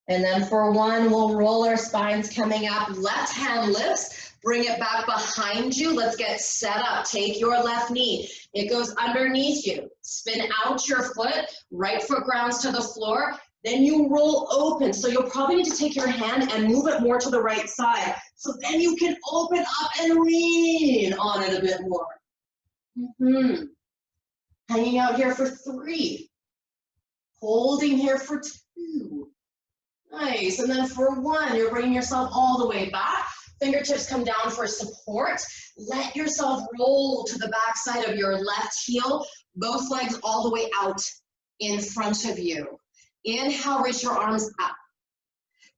And then for 1, we'll roll our spines coming up. Left hand lifts. Bring it back behind you. Let's get set up. Take your left knee. It goes underneath you. Spin out your foot. Right foot grounds to the floor. Then you roll open. So you'll probably need to take your hand and move it more to the right side. So then you can open up and lean on it a bit more. Hanging out here for 3. Holding here for 2. Nice. And then for 1, you're bringing yourself all the way back. Fingertips come down for support. Let yourself roll to the back side of your left heel. Both legs all the way out in front of you. Inhale, reach your arms up.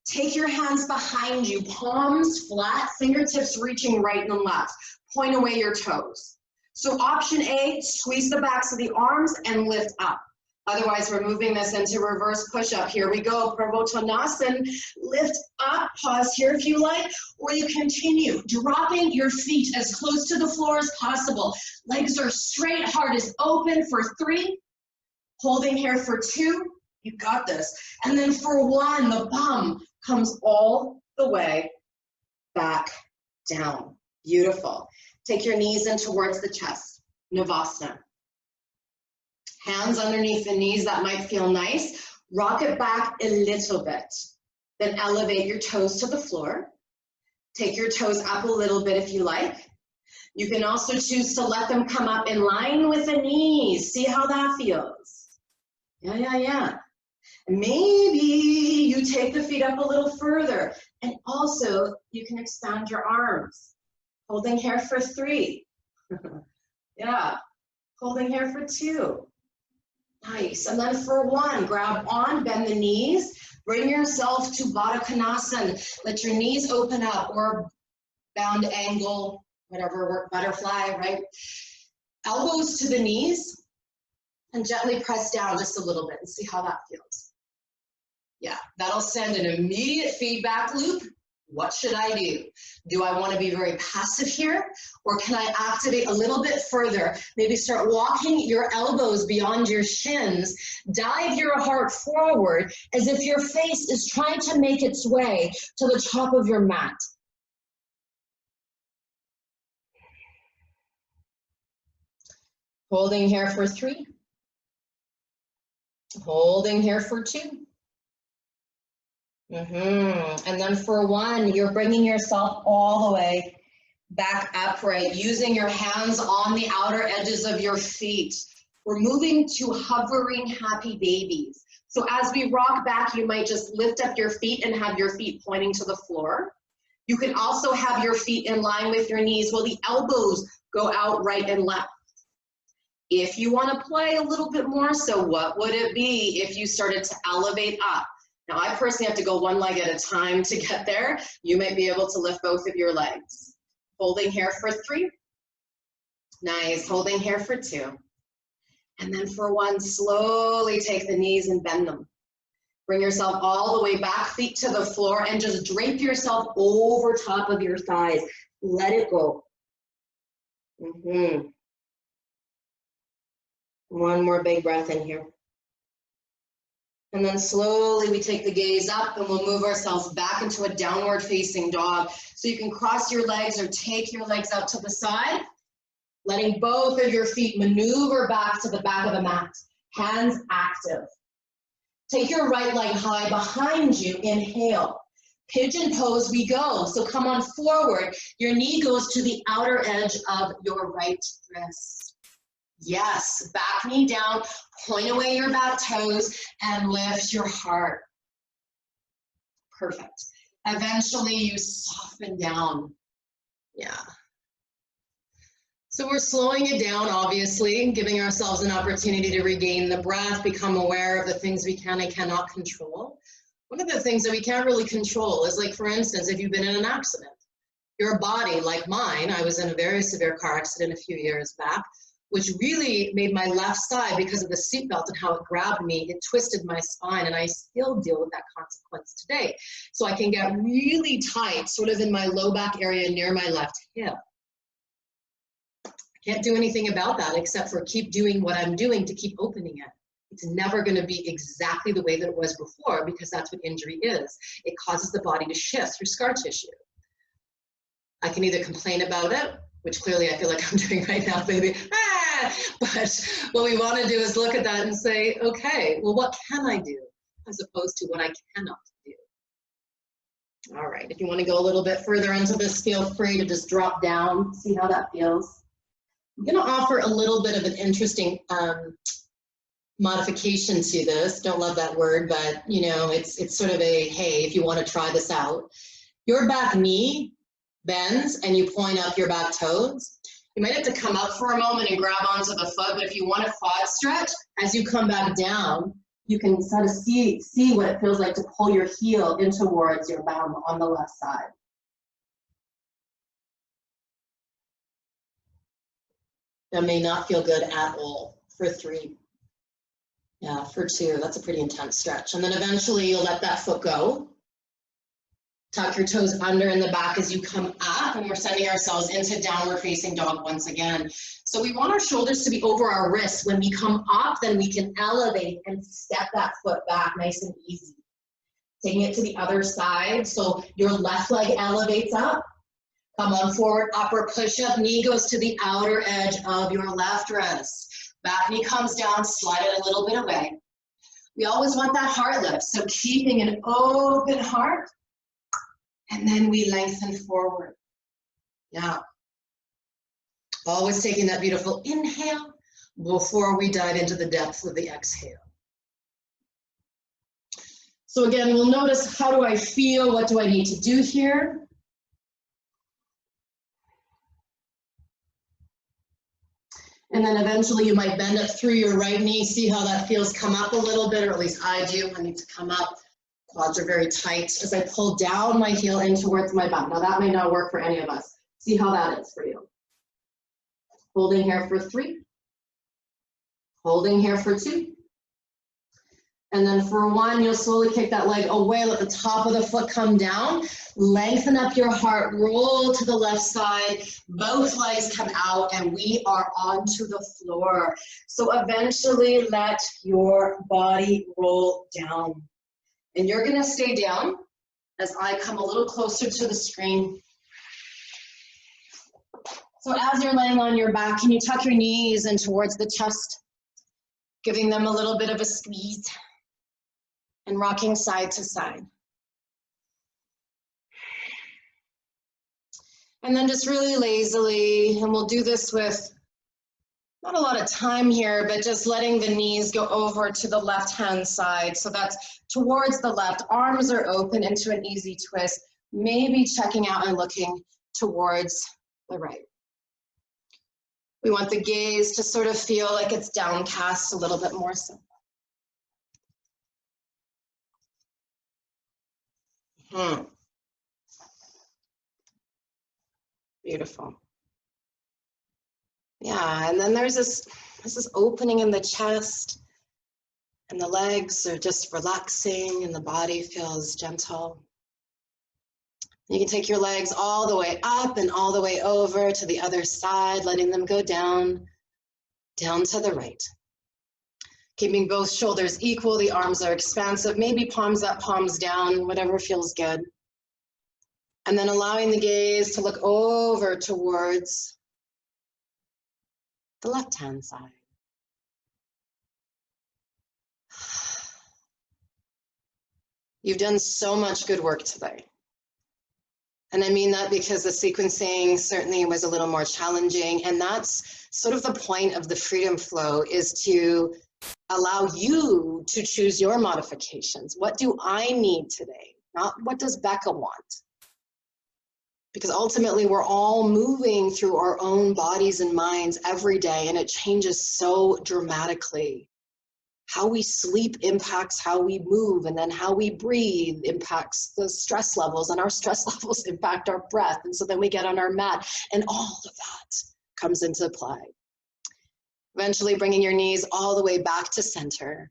Take your hands behind you, palms flat, fingertips reaching right and left. Point away your toes. So option A, squeeze the backs of the arms and lift up. Otherwise, we're moving this into reverse push-up. Here we go, Prabhutanasana. Lift up, pause here if you like, or you continue dropping your feet as close to the floor as possible. Legs are straight, heart is open for 3. Holding here for 2. You got this. And then for 1, the bum comes all the way back down. Beautiful. Take your knees in towards the chest. Navasana. Hands underneath the knees, that might feel nice. Rock it back a little bit. Then elevate your toes to the floor. Take your toes up a little bit if you like. You can also choose to let them come up in line with the knees. See how that feels. Yeah. Maybe you take the feet up a little further. And also, you can expand your arms. Holding here for 3. Yeah. Holding here for 2. Nice. And then for 1, grab on, bend the knees, bring yourself to Baddha Konasana. Let your knees open up, or bound angle, whatever, work, butterfly, right? Elbows to the knees and gently press down just a little bit and see how that feels. Yeah, that'll send an immediate feedback loop. What should I do? Do I want to be very passive here, or can I activate a little bit further? Maybe start walking your elbows beyond your shins. Dive your heart forward as if your face is trying to make its way to the top of your mat. Holding here for 3. Holding here for 2. And then for 1, you're bringing yourself all the way back upright, using your hands on the outer edges of your feet. We're moving to hovering happy babies. So as we rock back, you might just lift up your feet and have your feet pointing to the floor. You can also have your feet in line with your knees while the elbows go out right and left. If you want to play a little bit more, so what would it be if you started to elevate up? Now, I personally have to go 1 leg at a time to get there. You might be able to lift both of your legs. Holding here for 3. Nice. Holding here for 2. And then for one, slowly take the knees and bend them. Bring yourself all the way back, feet to the floor, and just drape yourself over top of your thighs. Let it go. One more big breath in here. And then slowly we take the gaze up and we'll move ourselves back into a downward facing dog. So you can cross your legs or take your legs out to the side, letting both of your feet maneuver back to the back of the mat. Hands active. Take your right leg high behind you. Inhale. Pigeon pose we go. So come on forward. Your knee goes to the outer edge of your right wrist. Yes, back knee down, point away your back toes and lift your heart. Perfect. Eventually you soften down. Yeah. So we're slowing it down, obviously, giving ourselves an opportunity to regain the breath, become aware of the things we can and cannot control. One of the things that we can't really control is, like, for instance, if you've been in an accident, your body, like mine, I was in a very severe car accident a few years back, which really made my left side, because of the seatbelt and how it grabbed me, it twisted my spine, and I still deal with that consequence today. So I can get really tight, sort of in my low back area near my left hip. Can't do anything about that except for keep doing what I'm doing to keep opening it. It's never going to be exactly the way that it was before, because that's what injury is. It causes the body to shift through scar tissue. I can either complain about it, which clearly I feel like I'm doing right now, baby. But what we want to do is look at that and say, okay, well, what can I do as opposed to what I cannot do? All right, if you want to go a little bit further into this, feel free to just drop down, see how that feels. I'm going to offer a little bit of an interesting modification to this. Don't love that word, but you know, it's sort of a, hey, if you want to try this out. Your back knee bends and you point up your back toes. You might have to come up for a moment and grab onto the foot, but if you want a quad stretch, as you come back down, you can sort of see what it feels like to pull your heel in towards your bum on the left side. That may not feel good at all. For 3. Yeah, for 2, that's a pretty intense stretch. And then eventually you'll let that foot go. Tuck your toes under in the back as you come up, and we're sending ourselves into downward facing dog once again. So we want our shoulders to be over our wrists. When we come up, then we can elevate and step that foot back nice and easy. Taking it to the other side, so your left leg elevates up. Come on forward, upper push-up, knee goes to the outer edge of your left wrist. Back knee comes down, slide it a little bit away. We always want that heart lift, so keeping an open heart, and then we lengthen forward. Yeah. Always taking that beautiful inhale before we dive into the depths of the exhale. So again, we'll notice, how do I feel? What do I need to do here? And then eventually you might bend up through your right knee. See how that feels? Come up a little bit, or at least I do. I need to come up. Quads are very tight as I pull down my heel in towards my bum. Now that may not work for any of us. See how that is for you. Holding here for 3. Holding here for 2. And then for 1, you'll slowly kick that leg away, let the top of the foot come down, lengthen up your heart, roll to the left side, both legs come out, and we are onto the floor. So eventually let your body roll down. And you're gonna stay down as I come a little closer to the screen. So as you're laying on your back, can you tuck your knees in towards the chest, giving them a little bit of a squeeze? And rocking side to side. And then just really lazily, and we'll do this with not a lot of time here, but just letting the knees go over to the left-hand side. So that's towards the left. Arms are open into an easy twist, maybe checking out and looking towards the right. We want the gaze to sort of feel like it's downcast a little bit more so. Beautiful. Yeah, and then there's this This is opening in the chest, and the legs are just relaxing, and the body feels gentle. You can take your legs all the way up and all the way over to the other side, letting them go down, down to the right. Keeping both shoulders equal, the arms are expansive, maybe palms up, palms down, whatever feels good. And then allowing the gaze to look over towards the left-hand side. You've done so much good work today. And I mean that because the sequencing certainly was a little more challenging. And that's sort of the point of the freedom flow, is to allow you to choose your modifications. What do I need today? Not what does Becca want? Because ultimately we're all moving through our own bodies and minds every day, and it changes so dramatically. How we sleep impacts how we move, and then how we breathe impacts the stress levels, and our stress levels impact our breath. And so then we get on our mat, and all of that comes into play. Eventually bringing your knees all the way back to center.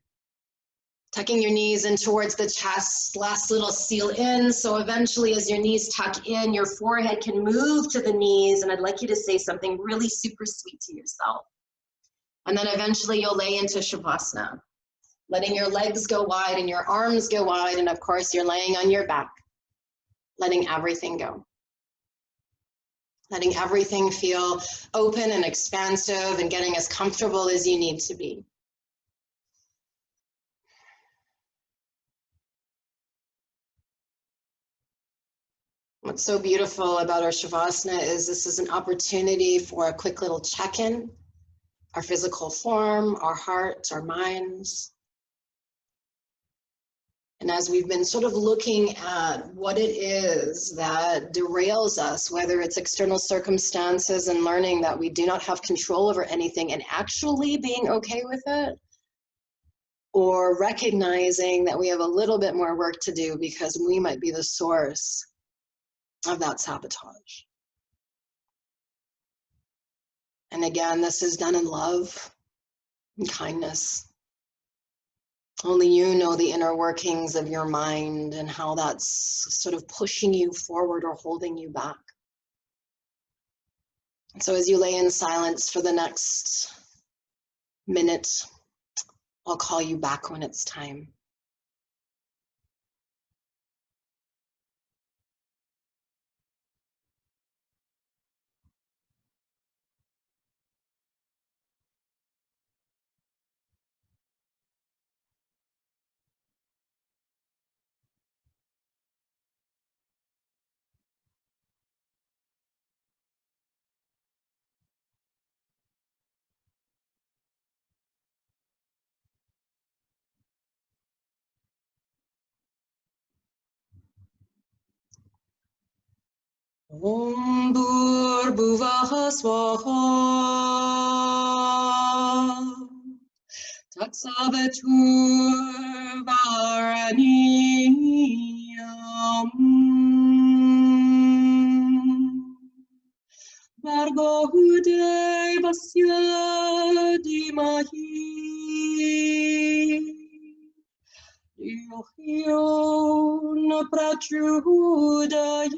Tucking your knees in towards the chest, last little seal in. So eventually as your knees tuck in, your forehead can move to the knees, and I'd like you to say something really super sweet to yourself. And then eventually you'll lay into Shavasana, letting your legs go wide and your arms go wide, and of course you're laying on your back, letting everything go. Letting everything feel open and expansive and getting as comfortable as you need to be. What's so beautiful about our Shavasana is this is an opportunity for a quick little check-in, our physical form, our hearts, our minds. And as we've been sort of looking at what it is that derails us, whether it's external circumstances and learning that we do not have control over anything and actually being okay with it, or recognizing that we have a little bit more work to do because we might be the source of that sabotage. And again, this is done in love and kindness. Only you know the inner workings of your mind and how that's sort of pushing you forward or holding you back. And so as you lay in silence for the next minute, I'll call you back when it's time. Om Bhur-Bhuvah Swaha Tatsaveturvaraniyam Vargo Devasya Dhimahi Yo na prachodaya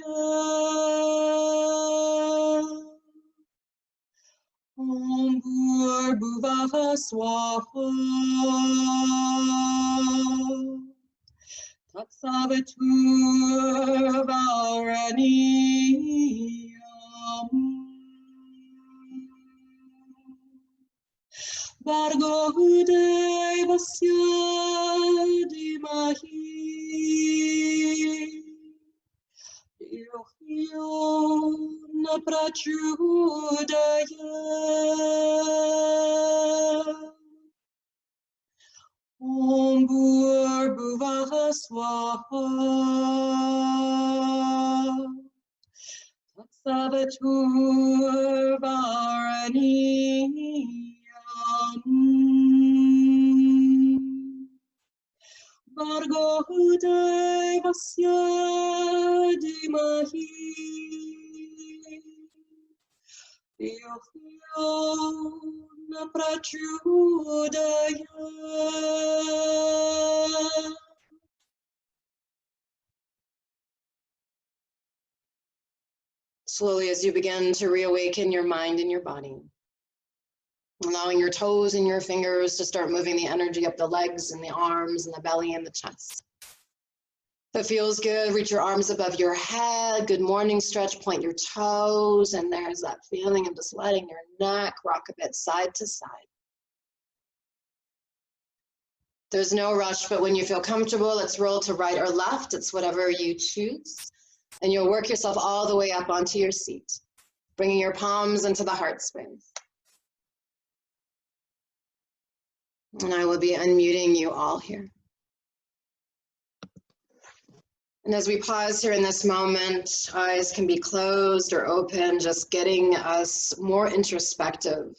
Om Bhur-Bhuvah Swaha Tatsaveturvaraniyam Vargo Devasya Dhimahi Yo na prachodaya Om Bhur-Bhuvah Swaha Tatsaveturvaraniyam Vargo Devasya Dhimahi Slowly, as you begin to reawaken your mind and your body, allowing your toes and your fingers to start moving the energy up the legs and the arms and the belly and the chest. If it feels good, reach your arms above your head. Good morning stretch, point your toes, and there's that feeling of just letting your neck rock a bit side to side. There's no rush, but when you feel comfortable, let's roll to right or left. It's whatever you choose. And you'll work yourself all the way up onto your seat, bringing your palms into the heart space. And I will be unmuting you all here. And as we pause here in this moment, eyes can be closed or open, just getting us more introspective.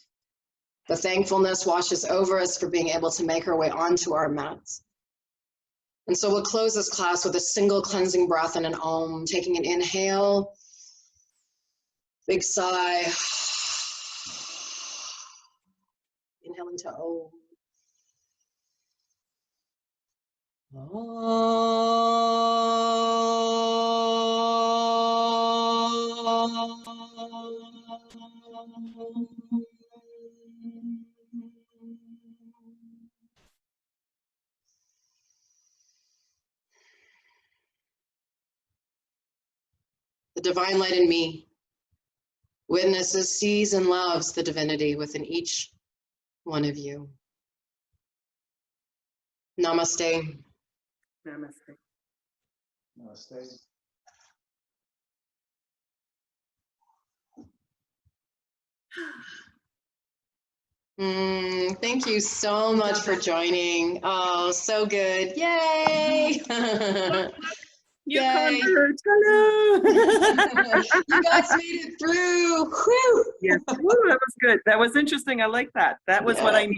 The thankfulness washes over us for being able to make our way onto our mats. And so we'll close this class with a single cleansing breath and an Om, taking an inhale, big sigh, inhaling to Om. The divine light in me witnesses, sees, and loves the divinity within each one of you. Namaste. Namaste. Namaste. Thank you so much for joining. Oh, so good. Yay! You Yay. conquered. Hello. You guys made it through. Whew. Yes. Woo, that was good. That was interesting. I like that. That was what I needed.